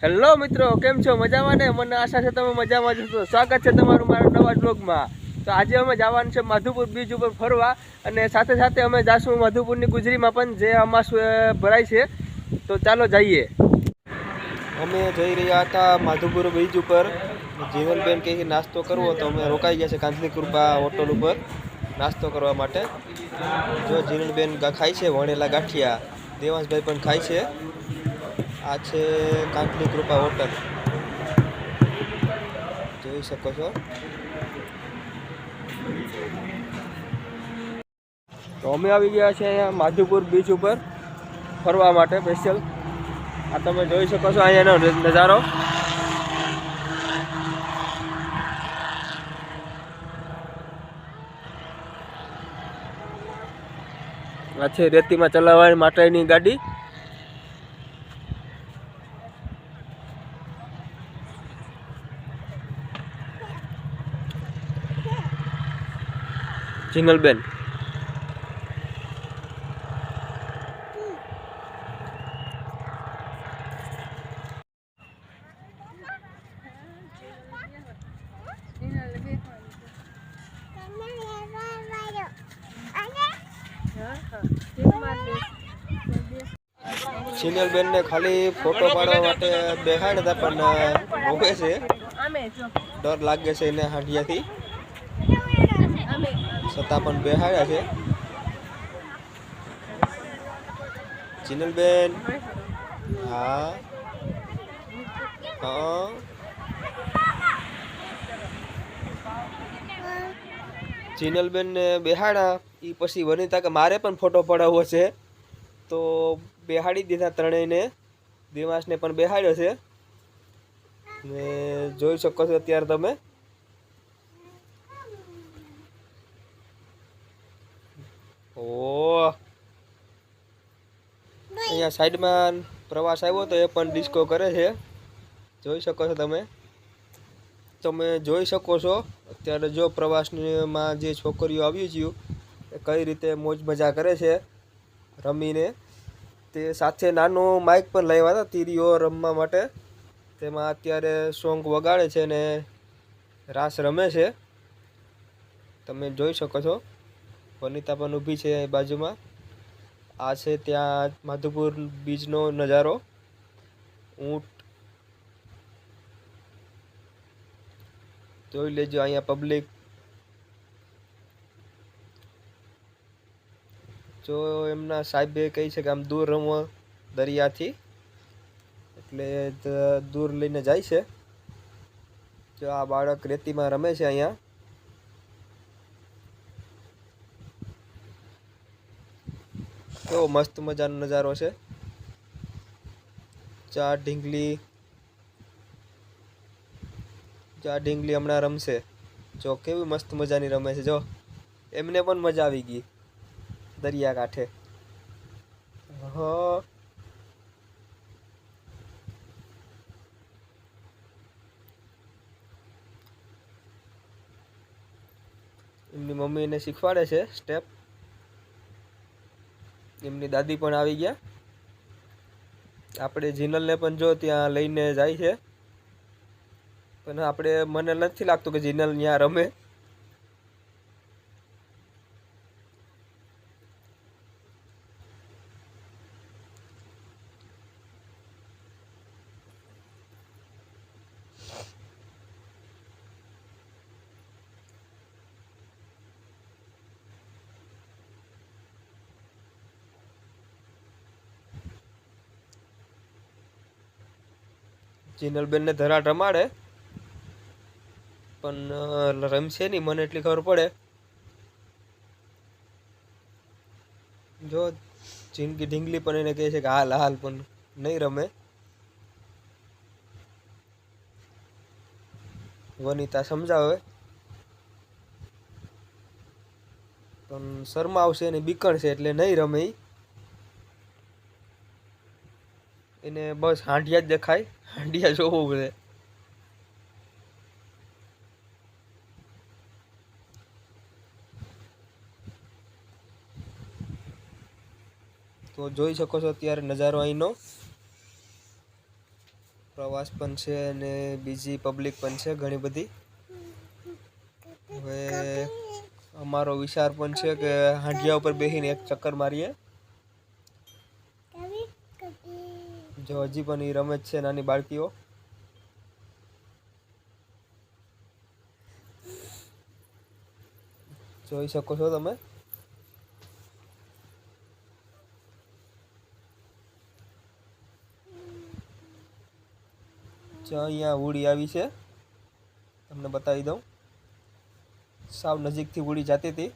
Hello મિત્રો, કેમ છો? મજામાં ને? મને આશા છે તમે મજામાં છો. સ્વાગત છે તમારું મારા નવા બ્લોગમાં. તો આજે અમે જવાનું છે માધુપુર બીચ ઉપર ફરવા, અને સાથે સાથે અમે જાશું માધુપુરની ગુજરીમાં પણ જે અમાસું ભરાય છે. તો ચાલો જઈએ. અમે જઈ રહ્યા હતા માધુપુર બીચ ઉપર. જીવનબેન કે નાસ્તો કરવો, તો અમે રોકાઈ ગયા છે કાંચની કૃપા હોટલ ઉપર નાસ્તો કરવા માટે. જો જીવનબેન ખાય છે વણેલા ગાંઠિયા, દેવાંશભાઈ પણ ખાય છે. આ છે કાંચની કૃપા હોટલ, જોઈ શકો છો. તો અમે આવી ગયા છે અહીંયા માધુપુર બીચ ઉપર ફરવા માટે સ્પેશિયલ. આ તમે જોઈ શકો છો અહીંયાનો નજારો. આ છે રેતીમાં ચલાવવા માટેની ગાડી. જિંગલબેન સિનિયરબેન ને ખાલી ફોટો પાડવા માટે બેહાડ્યા હતા, પણ રોકે છે, ડર લાગે છે એને હાંડિયાથી, છતાં પણ બેહાડ્યા છે. ચિનલબેન, હા હા, ચિનલબેન ને બેહાડા. એ પછી વનિતા કે મારે પણ ફોટો પડાવવો છે, તો બેહાડી દીધા ત્રણેયને. દેવાંશને પણ બેહાડ્યો છે, ને જોઈ શકો છો અત્યારે તમે. ઓ અહીંયા સાઈડમાં પ્રવાસ આવ્યો તો એ પણ ડિસ્કો કરે છે, જોઈ શકો છો તમે. તમે જોઈ શકો છો અત્યારે જો પ્રવાસમાં જે છોકરીઓ આવી છે એ કઈ રીતે મોજ મજા કરે છે રમીને. તે સાથે નાનું માઇક પણ લાવ્યા હતા તીરીઓ રમવા માટે. તેમાં અત્યારે સોંગ વગાડે છે ને રાસ રમે છે, તમે જોઈ શકો છો. વનિતા પણ ઊભી છે બાજુમાં. આ છે ત્યાં માધુપુર બીચનો નજારો. ઊંટ જોઈ લેજો, અહીંયા પબ્લિક. જો એમના સાહેબે કહે છે કે આમ દૂર રમો દરિયાથી, એટલે દૂર લઈને જાય છે. જો આ બાળક રેતીમાં રમે છે અહીંયા. કેવો મસ્ત મજાનો નજારો છે. ચા ઢીંગલી હમણાં રમશે. જો કેવી મસ્ત મજાની રમે છે. જો એમને પણ મજા આવી ગઈ દરિયા કાંઠે. હા, એમની મમ્મી એને શીખવાડે છે સ્ટેપ. એમની દાદી પણ આવી ગયા. આપણે જીનલને પણ જો ત્યાં લઈને જાય છે, પણ મને નથી લાગતું કે જીનલ ત્યાં રમે. જીનલબેનને ધરાટ રમાડે, પણ રમશે નહીં મને એટલી ખબર પડે. જો જિંદગી ઢીંગલી પણ એને કહે છે કે હાલ હાલ, પણ નહીં રમે. વનિતા સમજાવે પણ શરમાવશે અને બીકણ છે એટલે નહીં રમે. એને બસ હાંડિયા જ દેખાય, હાંડિયા જોવું પડે. તો જોઈ શકો છો અત્યારે નજારો અહીંનો. પ્રવાસ પણ છે અને બીજી પબ્લિક પણ છે ઘણી બધી. હવે અમારો વિચાર પણ છે કે હાંડિયા ઉપર બેસીને એક ચક્કર મારીએ. જો હજી પણ એ રમે જ છે નાની બાળકીઓ. જોઈ શકો છો તમે. જો અહીંયા હોડી આવી છે, તમને બતાવી દઉં. સાવ નજીકથી હોડી જતી હતી.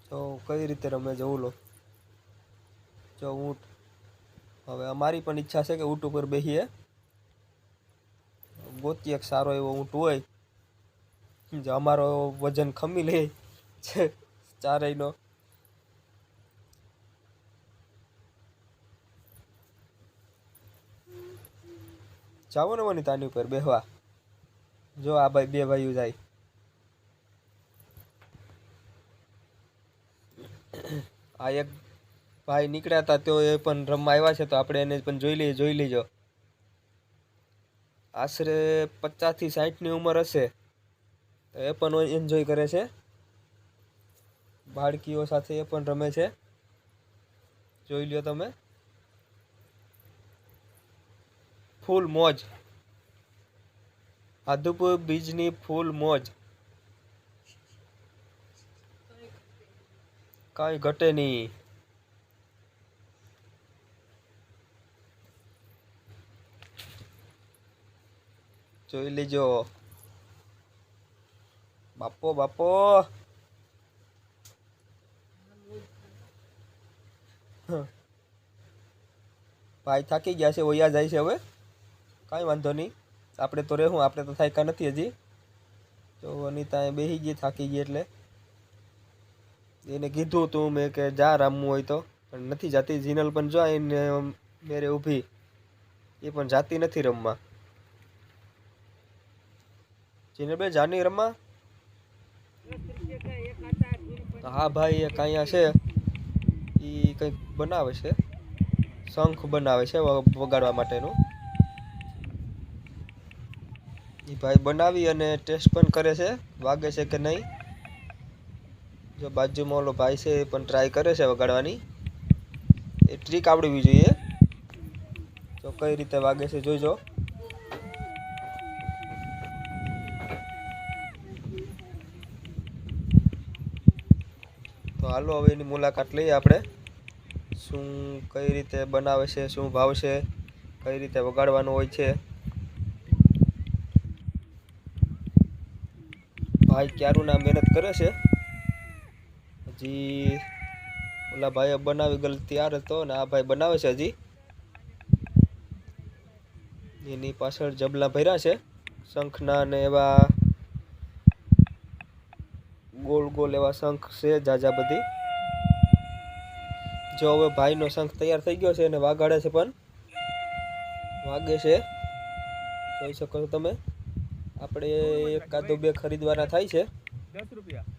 તો કઈ રીતે રમે છે લો. જો ઊંટ, હવે અમારી પણ ઈચ્છા છે કે ઊંટ ઉપર બેસીએ. ગોતી એક સારો એવો ઊંટ હોય જે અમારો વજન ખમી લે છે ચારેયનો. જાવો ને વની તાની ઉપર બેહવા. જો આ ભાઈ બે ભાઈઓ જાય. આ એક ભાઈ નીકળ્યા હતા તો એ પણ રમવા આવ્યા છે, તો આપણે એને પણ જોઈ લેજો. આશરે 50 થી 60ની ઉંમર હશે. તો એ પણ એન્જોય કરે છે, બાળકીઓ સાથે એ પણ રમે છે. જોઈ લ્યો તમે. ફૂલ મોજ, આદુપુર બીજની ફૂલ મોજ, કાંઈ ઘટે નહીં. જોઈ લેજો. બાપો બાપો. ભાઈ થાકી ગયા છે, વયા જાય છે. હવે કાંઈ વાંધો નહીં, આપણે તો રહેવું, આપણે તો થાક્યા નથી હજી. તો અનિતા એ બેસી ગઈ થાકી ગઈ એટલે. એને કીધું તું મેં કે જા રમવું હોય તો, પણ નથી જાતી. જીનલ પણ જો એને મેરે ઊભી, એ પણ જાતી નથી રમવા. જીનલ બે જાની રમવા. હા ભાઈ એક અહીંયા છે, એ કંઈક બનાવે છે, શંખ બનાવે છે વગાડવા માટેનું. એ ભાઈ બનાવી અને ટેસ્ટ પણ કરે છે, વાગે છે કે નહીં. જો બાજુમાં ઓલો ભાઈ છે એ પણ ટ્રાય કરે છે વગાડવાની. એ ટ્રીક આવડવી જોઈએ. તો કઈ રીતે વાગે છે જોઈજો. તો હાલો હવે એની મુલાકાત લઈએ આપણે. શું કઈ રીતે બનાવે છે, શું ભાવ છે, કઈ રીતે વગાડવાનું હોય છે. ભાઈ ક્યારું ના મહેનત કરે છે. હજી ઓલા ભાઈએ બનાવી ગયેલ તૈયાર હતો ને આ ભાઈ બનાવે છે હજી. એની પાછળ જબલા ભર્યા છે શંખના, ને એવા ગોળ ગોળ એવા શંખ છે જાજા બધી. જો હવે ભાઈનો શંખ તૈયાર થઈ ગયો છે અને વાગાડે છે, પણ વાગે છે. જોઈ શકો છો તમે. આપણે એકાદો બે ખરીદવાના થાય છે. 10 રૂપિયા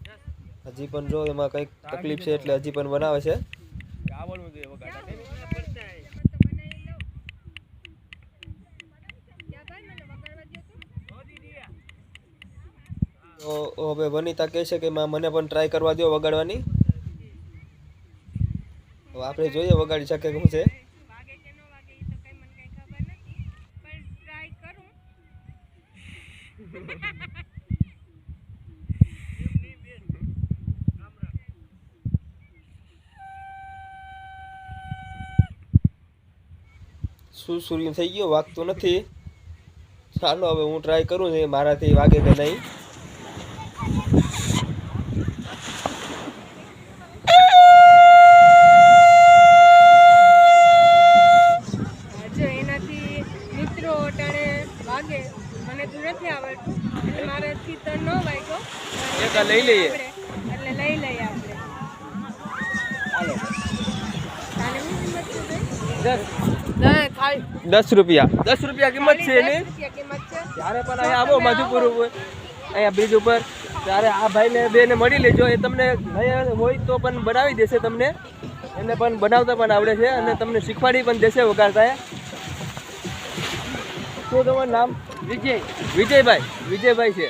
હજી પણ જો એમાં કંઈક તકલીફ છે એટલે હજી પણ બનાવે છે. તો હવે વનિતા કહે છે કે મને પણ ટ્રાય કરવા દો વગાડવાની. હવે આપણે જોઈએ વગાડી શકે શું છે. સુરસુર્યું થઈ ગયો, વાગતું નથી. ચાલો હવે હું ટ્રાય કરું છું મારાથી વાગે કે નહીં. જો એનાથી મિત્રો ટાણે વાગે, મને તો નથી આવડતું એટલે મારાથી તો ન વાગ્યો. એક લઈ લઈએ એટલે લઈ લઈએ આપણે. હાલો તાને શું કિંમત છે ભાઈ? 10 રૂપિયા. 10 રૂપિયા કિંમત છે એની. કિંમત છે. જ્યારે પણ અહીંયા આવો માધુપુર અહીંયા બ્રિજ ઉપર. ત્યારે આ ભાઈને બેને મળી લેજો, એ તમને નહીં હોય તો પણ બનાવી દેશે તમને, એને પણ બનાવતા પણ આવડે છે અને તમને શીખવાડી પણ દેશે વગાડતા. શું તમારું નામ? વિજયભાઈ છે.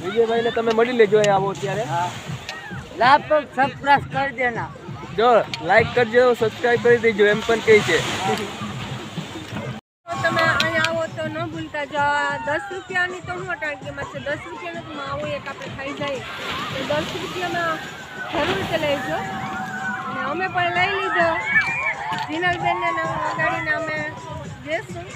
વિજયભાઈને તમે મળી લેજો અહીંયા આવો ત્યારે. લાભ સબસ્ક્રાઇબ કરી દેના. જો લાઈક કરજો, સબસ્ક્રાઈબ કરી દેજો એમ પણ કહે છે. તો તમે અહીંયા આવો તો ન ભૂલતા જો 10 રૂપિયાની તો હું અટાણ કિંમત છે, 10 રૂપિયાનો તો માવો એક આપણે ખાઈ જાય તો 10 રૂપિયામાં જરૂર રીતે લઈજો. અને અમે પણ લઈ લીધો, જીનલબેનને વગાડીને અમે જઈશું.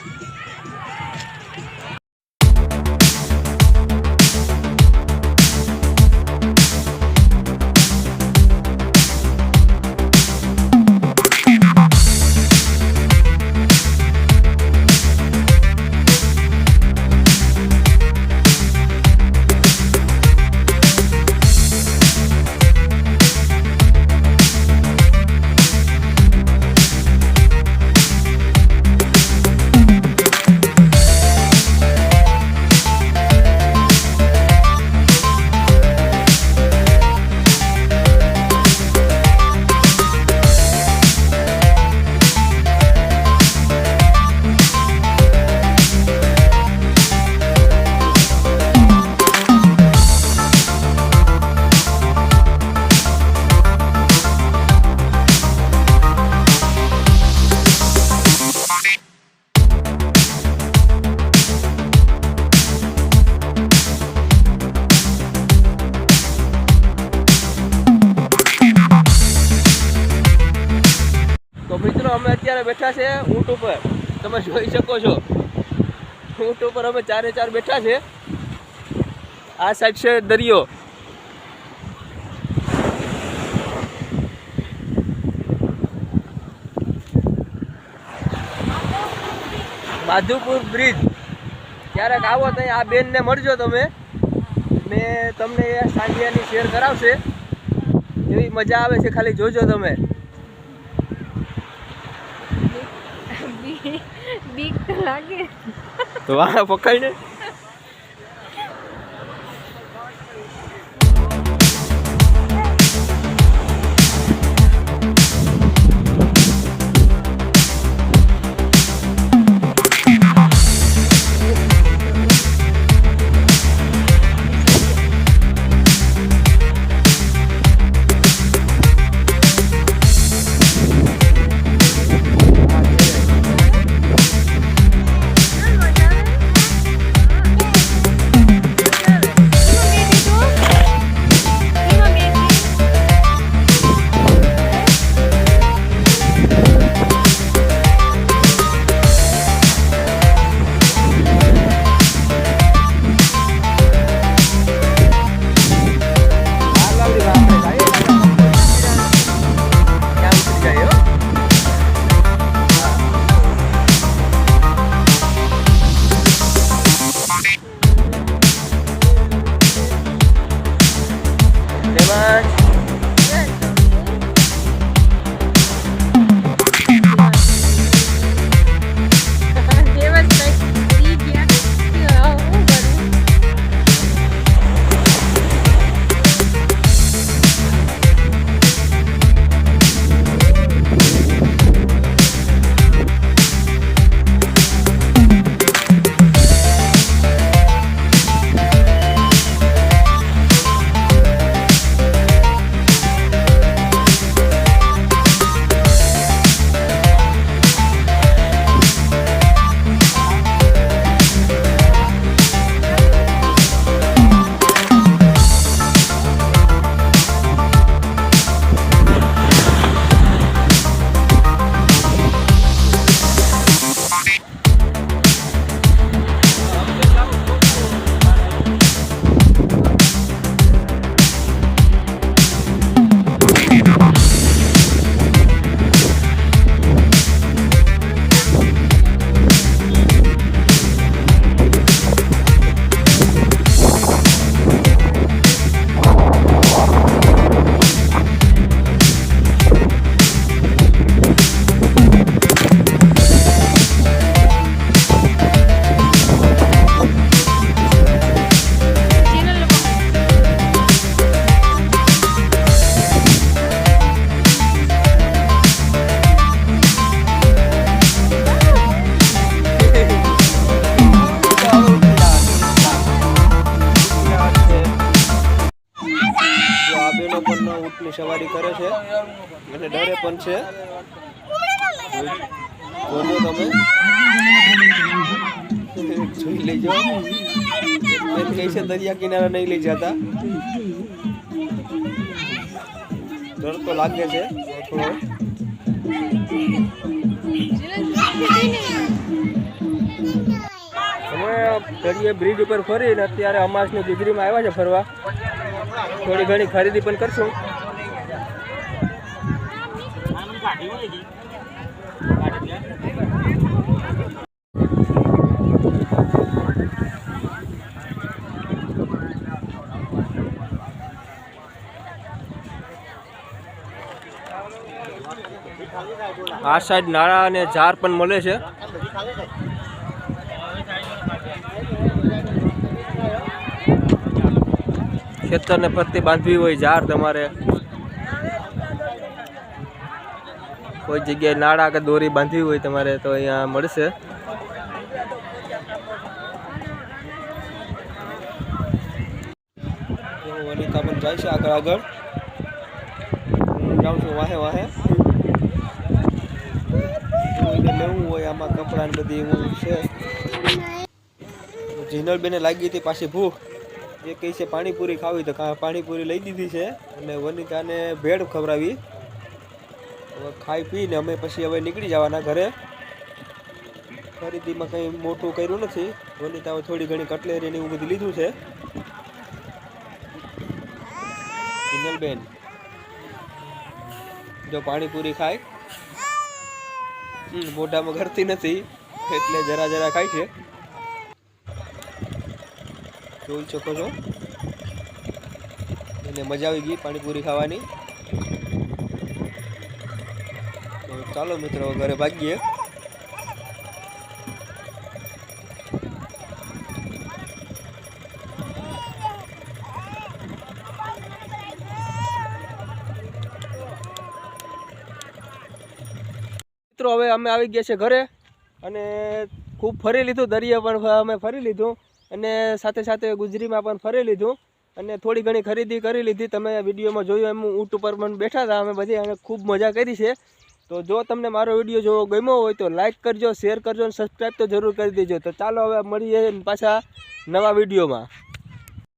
તો મિત્રો અમે અત્યારે બેઠા છે ઊંટ ઉપર, તમે જોઈ શકો છો. ઊંટ ઉપર અમે 4 બેઠા છે. આ સાઈડ છે દરિયો. માધુપુર બ્રિજ. ક્યારેક આવો તો આ બેનને મળજો તમે, ને તમને સાંજિયાની શેર કરાવશે. એવી મજા આવે છે, ખાલી જોજો તમે. બીક તો લાગે. તો આ પકડીને કરે છે અને ડરે પણ છે. જોજો તમે જોઈ લેજો. એમ કહે છે દરિયા કિનારે નહીં લઈ જતા. ડર તો લાગે છે થોડો. અમે દરિયા બ્રિજ ઉપર ફરીને અત્યારે અમાસની ગુજરીમાં આવ્યા છે ફરવા. થોડી ઘણી ખરીદી પણ કરશું. આ સાઈડ નાળા અને ઝાર પણ મળે છે. ખેતરને ફરતી બાંધવી હોય ઝાર તમારે, કોઈ જગ્યાએ નાળા કે દોરી બાંધવી હોય તમારે તો અહીંયા મળશે. વનિતા પણ જાય છે આગળ આગળ. જાઉં છું વાહે વાહે. લેવું હોય આમાં કપડા ને બધી એવું છે. જીનલબેને લાગી હતી પાછી ભૂખ. એ કહે છે પાણીપુરી ખાવી તો પાણીપુરી લઈ દીધી છે અને વનિતાને ભેળ ખવડાવી. હવે ખાઈ પીને અમે પછી હવે નીકળી જવાના ઘરે. ખરીદીમાં કંઈ મોટું કર્યું નથી. વનિતાએ થોડી ઘણી કટલેરી ને એવું બધું લીધું છે. જીનલબેન જો પાણીપુરી ખાય, મોઢામાં ઘરતી નથી એટલે જરા જરા ખાય છે. જોઈ શકો છો એને મજા આવી ગઈ પાણીપુરી ખાવાની. તો ચાલો મિત્રો ઘરે ભાગીએ. મિત્રો હવે અમે આવી ગયા છે ઘરે અને ખૂબ ફરી લીધું. દરિયા પણ અમે ફરી લીધું અને સાથે સાથે ગુજરીમાં પણ ફરી લીધું અને થોડી ઘણી ખરીદી કરી લીધી. તમે વિડીયોમાં જોયું એમ ઊંટ ઉપર પણ બેઠા હતા અમે બધી અને ખૂબ મજા કરી છે. તો જો તમને મારો વિડીયો જોવો ગમ્યો હોય તો લાઇક કરજો, શેર કરજો અને સબસ્ક્રાઈબ તો જરૂર કરી દેજો. તો ચાલો હવે મળીએ પાછા નવા વિડીયોમાં.